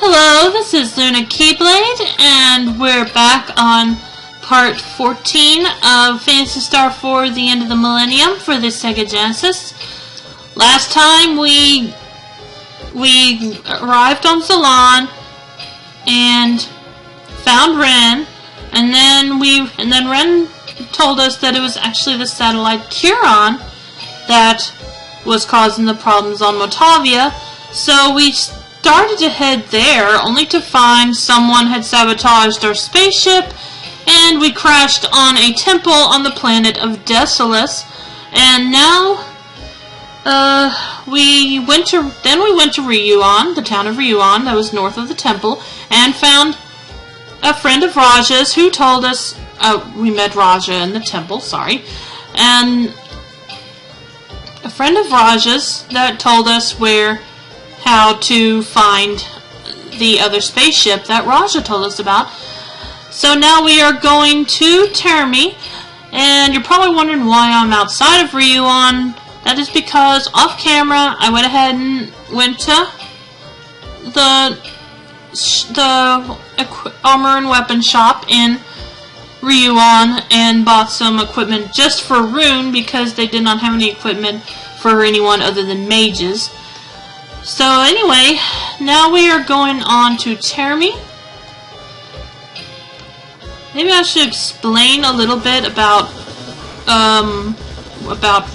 Hello, this is Luna Keyblade, and we're back on part 14 of Phantasy Star 4, The End of the Millennium for the Sega Genesis. Last time we arrived on Ceylon and found Ren, and then Ren told us that it was actually the satellite Kieran that was causing the problems on Motavia, so we started to head there, only to find someone had sabotaged our spaceship, and we crashed on a temple on the planet of Desolus. And now, we went to Ryuan, the town of Ryuan, that was north of the temple, and found a friend of Raja's who told us, we met Raja in the temple, sorry, and a friend of Raja's that told us how to find the other spaceship that Raja told us about. So now we are going to Termi, and you're probably wondering why I'm outside of Ryuan. That is because off camera I went ahead and went to the armor and weapon shop in Ryuan and bought some equipment just for Rune because they did not have any equipment for anyone other than mages. So anyway, now we are going on to Termi. Maybe I should explain a little bit about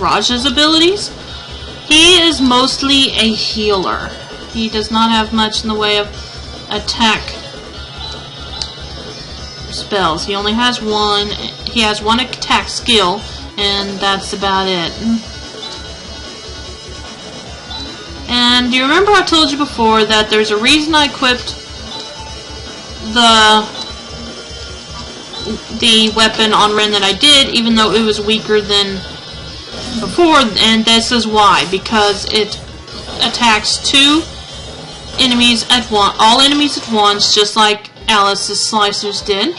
Raja's abilities. He is mostly a healer. He does not have much in the way of attack spells. He only has one. He has one attack skill, and that's about it. And do you remember I told you before that there's a reason I equipped the weapon on Ren that I did, even though it was weaker than before, and this is why. Because it attacks all enemies at once, just like Alice's slicers did.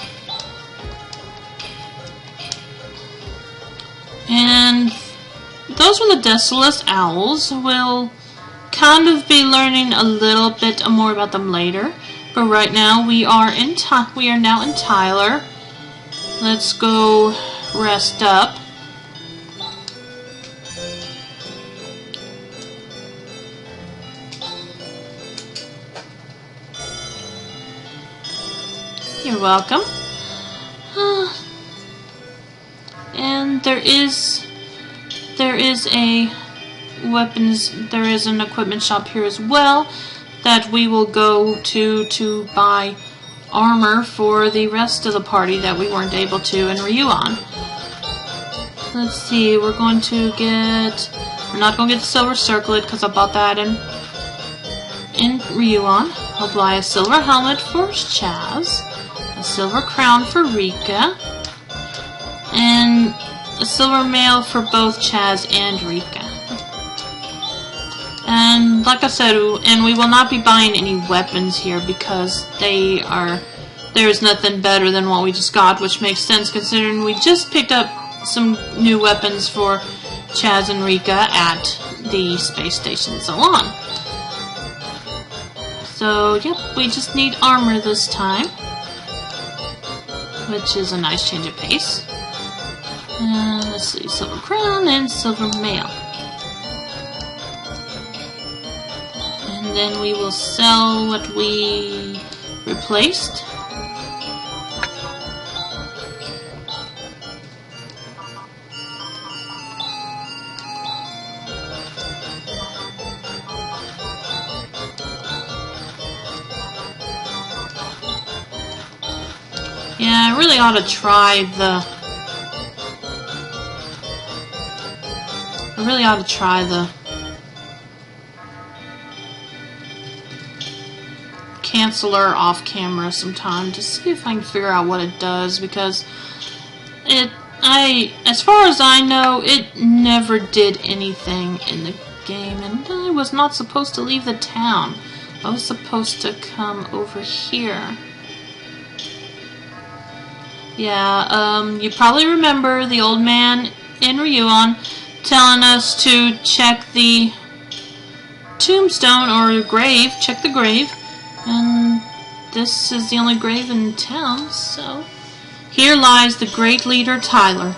And those with the Desolus Owls will kind of be learning a little bit more about them later. But right now we are now in Tyler. Let's go rest up. You're welcome. And there is an equipment shop here as well that we will go to buy armor for the rest of the party that we weren't able to in Ryuan. Let's see, we're not going to get the silver circlet because I bought that in Ryuan. I'll buy a silver helmet for Chaz, a silver crown for Rika, and a silver mail for both Chaz and Rika. And like I said, and we will not be buying any weapons here because there's nothing better than what we just got, which makes sense considering we just picked up some new weapons for Chaz and Rika at the space station Ceylon. So, yep, we just need armor this time, which is a nice change of pace. Let's see, silver crown and silver mail. And then we will sell what we replaced. Yeah, I really ought to try the canceller off camera sometime to see if I can figure out what it does, because as far as I know, it never did anything in the game, and I was not supposed to leave the town. I was supposed to come over here. Yeah, you probably remember the old man in Ryuan telling us to check the tombstone or grave, check the grave, And this is the only grave in town, so... Here lies the great leader Tyler.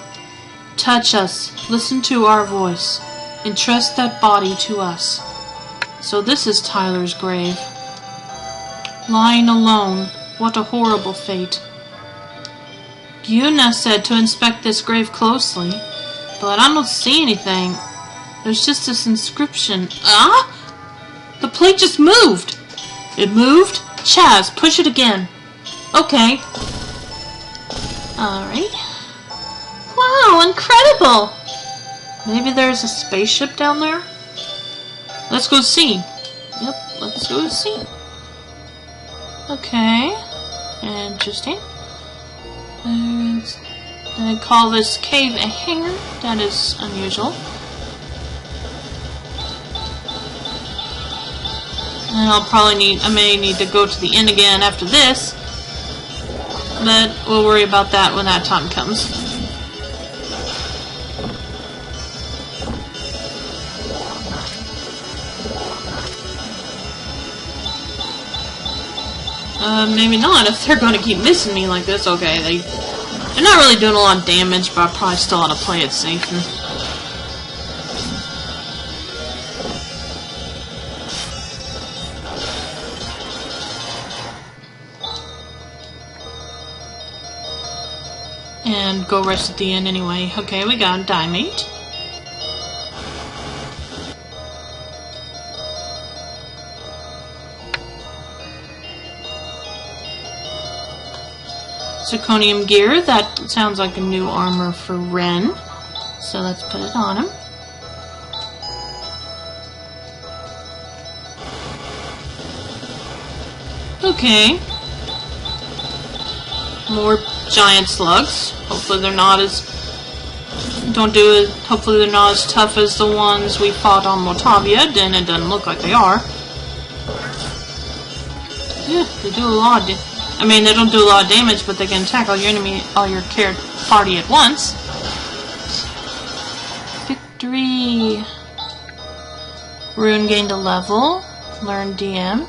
Touch us, listen to our voice, entrust that body to us. So this is Tyler's grave. Lying alone, what a horrible fate. Yuna said to inspect this grave closely, but I don't see anything. There's just this inscription. Ah! The plate just moved! It moved? Chaz, push it again. Okay. Alright. Wow, incredible! Maybe there's a spaceship down there? Let's go see. Yep, let's go see. Okay. Interesting. I call this cave a hangar. That is unusual. And I may need to go to the inn again after this. But we'll worry about that when that time comes. Maybe not. If they're going to keep missing me like this, okay. They're not really doing a lot of damage, but I probably still ought to play it safe. And go rest at the end anyway. Okay, we got a diamate. Zirconium gear. That sounds like a new armor for Ren. So let's put it on him. Okay. More giant slugs. Hopefully they're not as... Hopefully they're not as tough as the ones we fought on Motavia. Then it doesn't look like they are. Yeah, they do a lot of... I mean, they don't do a lot of damage, but they can attack all your party at once. Victory. Rune gained a level. Learn DM.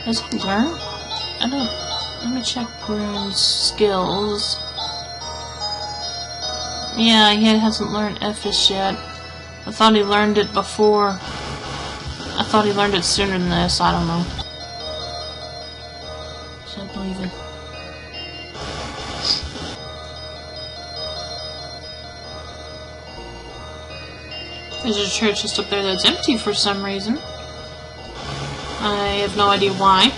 Does he learn? I don't... Let me check Rune's skills. Yeah, he hasn't learned Ephes yet. I thought he learned it before. I thought he learned it sooner than this. I don't know. I believe it. There's a church just up there that's empty for some reason. I have no idea why.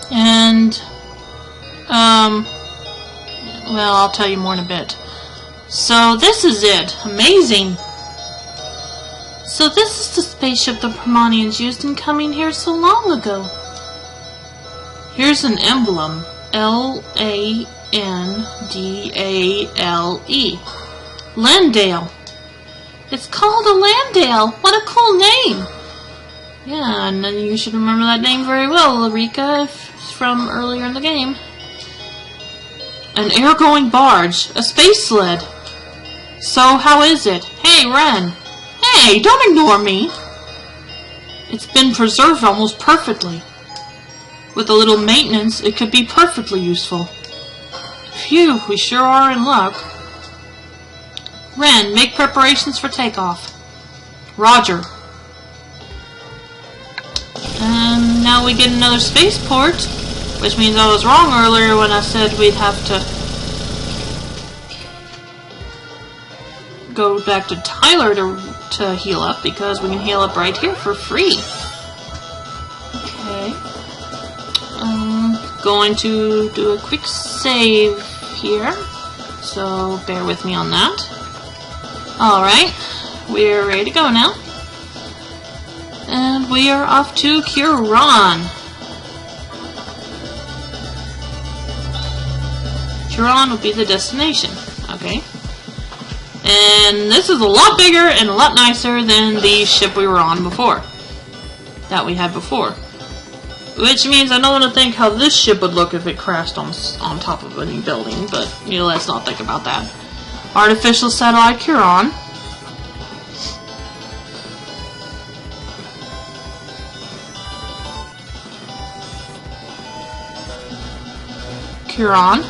And, well, I'll tell you more in a bit. So, this is it. Amazing. So, this is the spaceship the Permanians used in coming here so long ago. Here's an emblem. L-A-N-D-A-L-E. Landale. It's called a Landale. What a cool name. Yeah, and you should remember that name very well, Ulrika, from earlier in the game. An air-going barge. A space sled. So, how is it? Hey, Ren. Hey, don't ignore me. It's been preserved almost perfectly. With a little maintenance, it could be perfectly useful. Phew, we sure are in luck. Ren, make preparations for takeoff. Roger. And now we get another spaceport, which means I was wrong earlier when I said we'd have to go back to Tyler to heal up, because we can heal up right here for free. Okay. Going to do a quick save here, so bear with me on that. Alright, we're ready to go now. And we are off to Kieran. Kieran will be the destination. Okay. And this is a lot bigger and a lot nicer than the ship we were on before. That we had before. Which means I don't want to think how this ship would look if it crashed on top of any building, but, you know, let's not think about that. Artificial satellite Kieran. Kieran.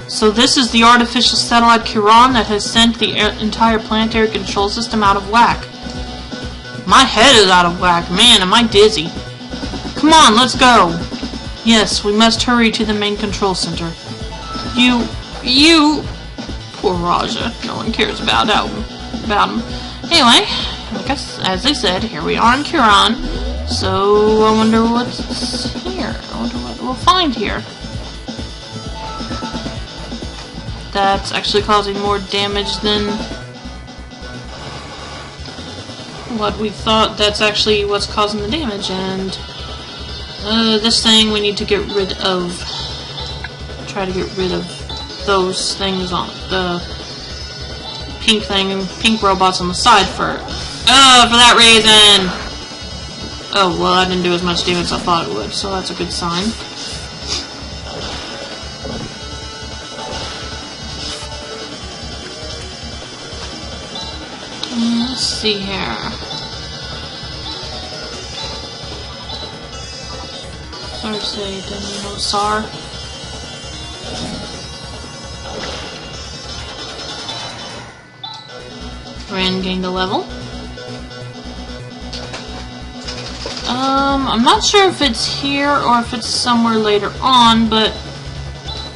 So this is the artificial satellite Kieran that has sent the entire planetary control system out of whack. My head is out of whack. Man, am I dizzy. Come on, let's go. Yes, we must hurry to the main control center. You... Poor Raja. No one cares about him. Anyway, as I said, here we are in Kieran. So, I wonder what's here. I wonder what we'll find here. That's actually causing more damage than what we thought. That's actually what's causing the damage, and this thing we need to get rid of. Try to get rid of those things on the pink robots on the side for that reason. Oh, well, that didn't do as much damage as I thought it would, so that's a good sign. Let's see here. Sorry, Dinosaur. Ren gained a level. I'm not sure if it's here or if it's somewhere later on, but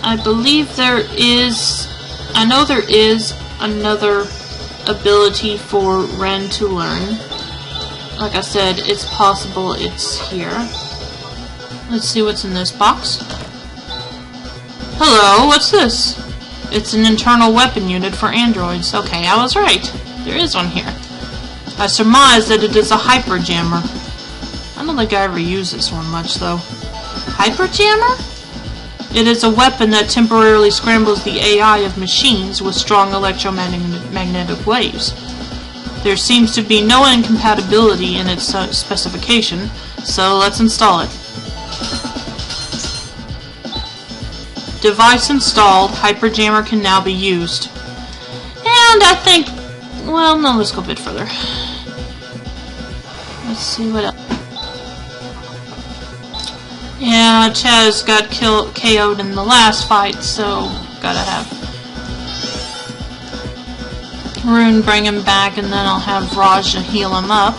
I believe there is. I know there is another ability for Ren to learn. Like I said, it's possible it's here. Let's see what's in this box. Hello, what's this? It's an internal weapon unit for androids. Okay, I was right. There is one here. I surmise that it is a hyper jammer. I don't think I ever used this one much, though. Hyper jammer? It is a weapon that temporarily scrambles the AI of machines with strong electromagnetic waves. There seems to be no incompatibility in its specification, so let's install it. Device installed. Hyperjammer can now be used. And I think... Well, no, let's go a bit further. Let's see what else. Yeah, Chaz got KO'd in the last fight, so gotta have Rune bring him back, and then I'll have Raja heal him up.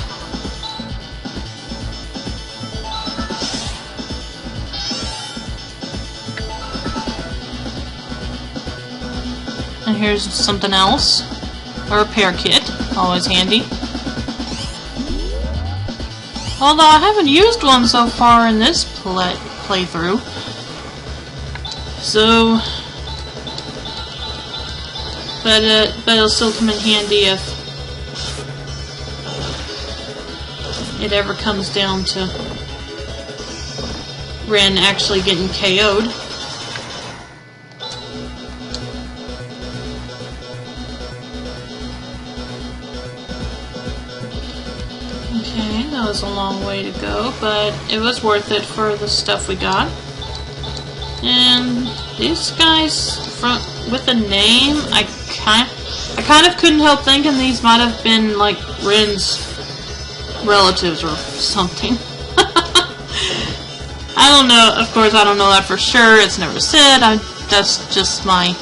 And here's something else. A repair kit, always handy. Although I haven't used one so far in this playthrough. So, but it'll still come in handy if it ever comes down to Ren actually getting KO'd. Okay, that was a long way to go, but it was worth it for the stuff we got. And these guys with a name, I kind of couldn't help thinking these might have been like Ren's relatives or something. I don't know. Of course, I don't know that for sure. It's never said. That's just my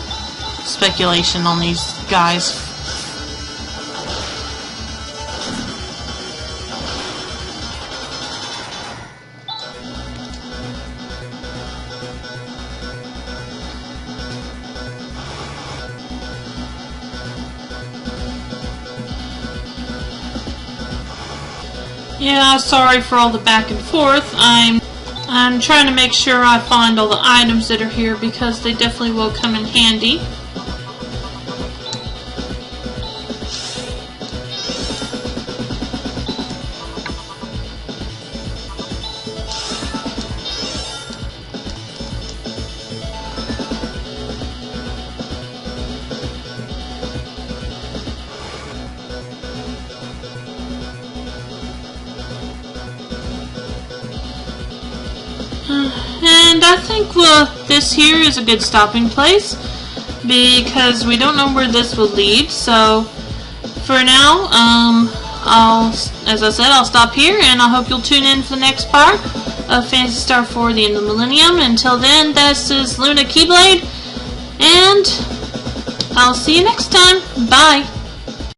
speculation on these guys. Yeah, sorry for all the back and forth. I'm trying to make sure I find all the items that are here because they definitely will come in handy. And I think this here is a good stopping place because we don't know where this will lead. So for now, as I said, I'll stop here, and I hope you'll tune in for the next part of Phantasy Star 4: The End of the Millennium. Until then, this is Luna Keyblade, and I'll see you next time. Bye.